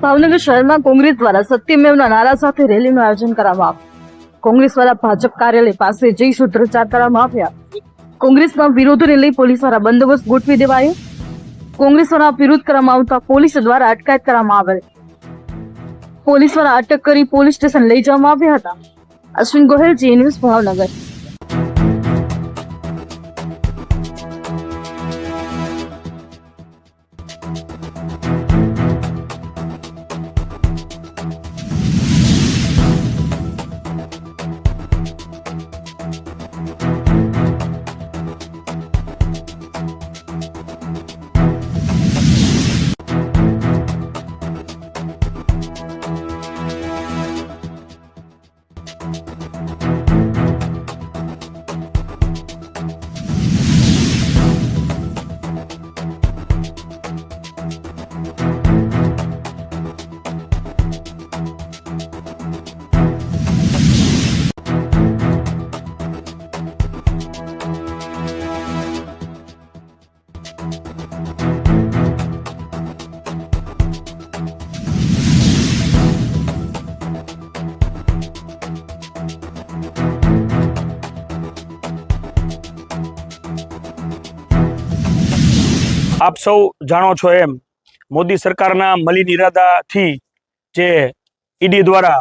ભાવનગર શહેરમાં કોંગ્રેસ દ્વારા સત્યમેવના નારા સાથે રેલીનું આયોજન કરવામાં આવ્યું। કોંગ્રેસ દ્વારા ભાજપ કાર્યાલય પાસે જઈ સૂત્રોચ્ચાર કરવામાં આવ્યા। કોંગ્રેસના વિરોધને લઈ પોલીસ દ્વારા બંદોબસ્ત ગોઠવી દેવાયો। કોંગ્રેસ દ્વારા વિરોધ કરવામાં આવતા પોલીસ દ્વારા અટકાયત કરવામાં આવેલ। પોલીસ દ્વારા અટક કરી પોલીસ સ્ટેશન લઈ જવામાં આવ્યા હતા। અશ્વિન ગોહેલ, જી ન્યૂઝ, ભાવનગર। આપ સૌ જાણો છો એમ મોદી સરકારના મલિન ઇરાદાથી જે ઈડી દ્વારા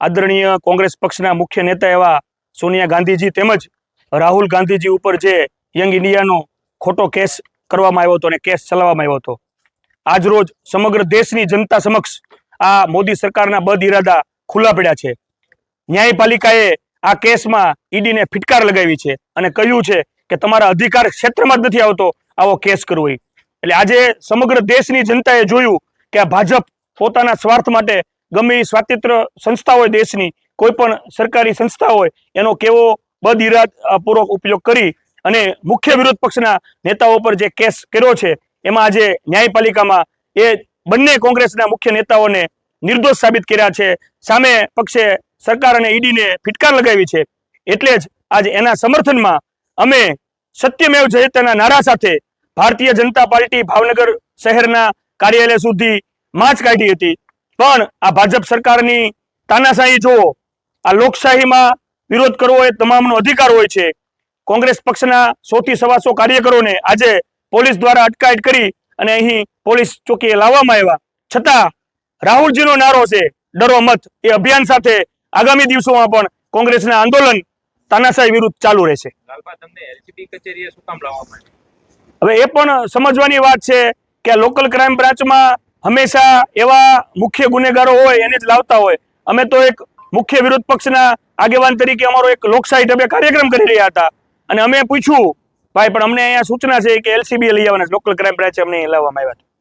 આદરણીય કોંગ્રેસ પક્ષના મુખ્ય નેતા એવા સોનિયા ગાંધીજી તેમજ રાહુલ ગાંધીજી ઉપર જે યંગ ઇન્ડિયાનો ખોટો કેસ કરવામાં આવ્યો હતો અને કેસ ચલાવવામાં આવ્યો હતો, આજ રોજ સમગ્ર દેશની જનતા સમક્ષ આ મોદી સરકારના બદ ઇરાદા ખુલ્લા પડ્યા છે। ન્યાયપાલિકાએ આ કેસમાં ઈડીને ફિટકાર લગાવી છે અને કહ્યું છે કે તમારા અધિકાર ક્ષેત્રમાં જ નથી આવતો આવો કેસ કરવો। એટલે આજે સમગ્ર દેશની જનતાએ જોયું કે આ ભાજપ પોતાના સ્વાર્થ માટે ગમે એ સ્વાતંત્ર્ય સંસ્થા હોય, દેશની કોઈ પણ સરકારી સંસ્થા હોય, એનો કેવો બદ ઇરાદાપૂર્વક ઉપયોગ કરી અને મુખ્ય વિરોધ પક્ષના નેતાઓ પર જે કેસ કર્યો છે, એમાં આજે ન્યાયપાલિકામાં એ બંને કોંગ્રેસના મુખ્ય નેતાઓને નિર્દોષ સાબિત કર્યા છે। સામે પક્ષે સરકાર અને ઈડીને ફિટકાર લગાવી છે। એટલે જ આજે એના સમર્થનમાં અમે સત્યમેવ જયતેના નારા સાથે ભારતીય જનતા પાર્ટી ભાવનગર શહેરના કાર્યાલય સુધી માર્ચ કાઢી હતી। પણ આ ભાજપ સરકારની તાનાશાહી જુઓ, આ લોકશાહીમાં વિરોધ કરવો એ તમામનો અધિકાર હોય છે। કોંગ્રેસ પક્ષના 100 થી 125 કાર્યકરોને આજે પોલીસ દ્વારા અટકાયત કરી અને અહીં પોલીસ ચોકીએ લાવવામાં આવ્યા। છતાં રાહુલજીનો નારો છે ડરો મત, એ અભિયાન સાથે આગામી દિવસોમાં પણ કોંગ્રેસના આંદોલન તાનાશાહી વિરુદ્ધ ચાલુ રહેશે। હવે એ પણ સમજવાની વાત છે કે લોકલ ક્રાઇમ બ્રાન્ચમાં હંમેશા એવા મુખ્ય ગુનેગારો હોય એને જ લાવતા હોય। અમે તો એક મુખ્ય વિરોધ પક્ષના આગેવાન તરીકે અમારો એક લોકશાહી ઢબે કાર્યક્રમ કરી રહ્યા હતા અને અમે પૂછ્યું, ભાઈ પણ અમને અહીંયા સૂચના છે કે એલસીબી લઈ આવવાના, લોકલ ક્રાઇમ બ્રાન્ચે અમને લાવવામાં આવ્યા હતા।